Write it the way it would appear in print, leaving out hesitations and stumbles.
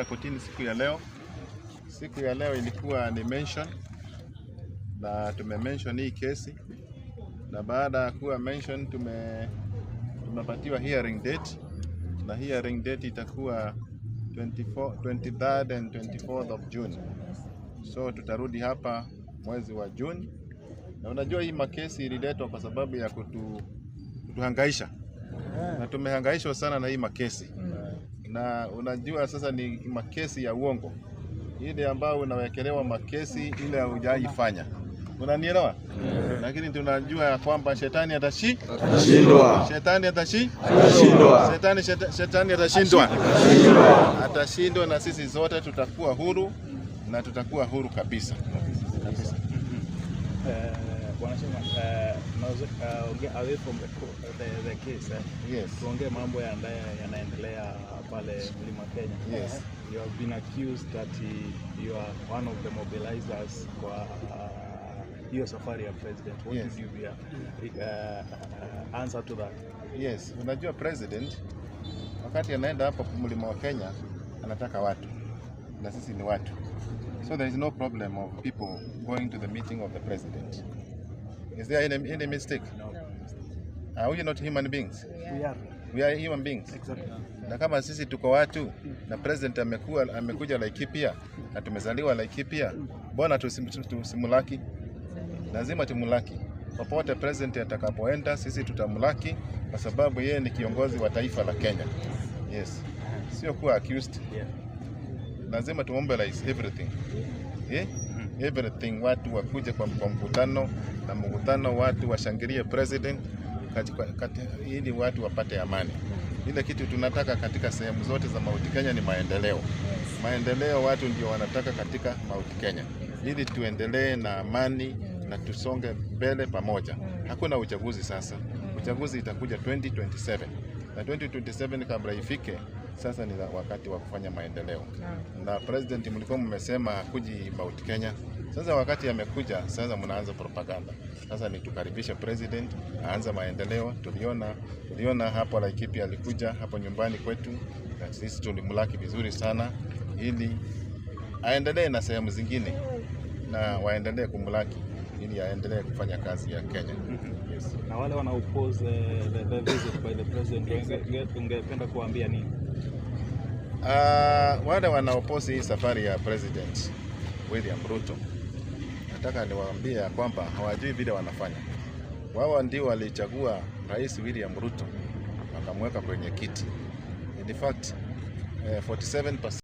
Kotini siku ya leo ilikuwa ni mention na tumemention hii kesi, na baada ya kuwa mention tumepatiwa hearing date, na hearing date itakuwa 23rd and 24th of June. So tutarudi hapa mwezi wa June, na unajua hii makesi ililetwa kwa sababu ya kutuhangaisha, na tumehangaishwa sana na hii makesi. Na unajua sasa ni makesi ya uongo, ile ambao unawekelewa makesi ile hujaifanya, unanielewa? Lakini tunajua ya kwamba shetani atashindwa, atashindwa, na sisi zote tutakuwa huru, na tutakuwa huru kabisa. Away from the case, yes. Tuongee mambo yanaendelea pale Mlima Kenya. Yes. You have been accused that you are one of the mobilizers kwa hiyo safari ya president. What Yes. did you answer to that? Yes, unajua president wakati anaenda hapo Mlima wa Kenya anataka watu, na sisi ni watu. So there is no problem of people going to the meeting of the president. Is there any mistake? No. Are we not human beings? We are human beings. Exactly. Na kama sisi tuko watu na president amekuja Laikipia na tumezaliwa Laikipia, mbona tusimulaki? Lazima tumulaki. Popote president atakapoenda sisi tutamulaki, kwa sababu yeye ni kiongozi wa taifa la Kenya. Yes. Sio kuwa accused. Yeah. Lazima tumobilize everything. Everything, watu wakuje kwa mkutano, na mkutano watu washangilie president ili watu wapate amani. Ile kitu tunataka katika sehemu zote za Mount Kenya ni maendeleo. Maendeleo watu ndio wanataka katika Mount Kenya, ili tuendelee na amani na tusonge mbele pamoja. Hakuna uchaguzi sasa. Uchaguzi itakuja 2027. Na 2027 kabla ifike, sasa ni wakati wa kufanya maendeleo. Na president mlikuwa mmesema hakuji Mount Kenya. Sasa wakati amekuja, sasa mnaanza propaganda. Sasa ni tukaribisha president aanza maendeleo. Tuliona hapo Laikipia alikuja hapo nyumbani kwetu, na sisi tulimulaki vizuri sana, ili aendelee na sehemu zingine na waendelee kumulaki ili aendelee kufanya kazi ya Kenya. Yes. Na wale wana oppose the visit by the president, ungependa kuambia nini? Wale wana oppose hii safari ya President William Ruto, nataka niwaambie kwamba hawajui vile wanafanya. Wao ndio walichagua Rais William Ruto wakamweka kwenye kiti. In fact, 47%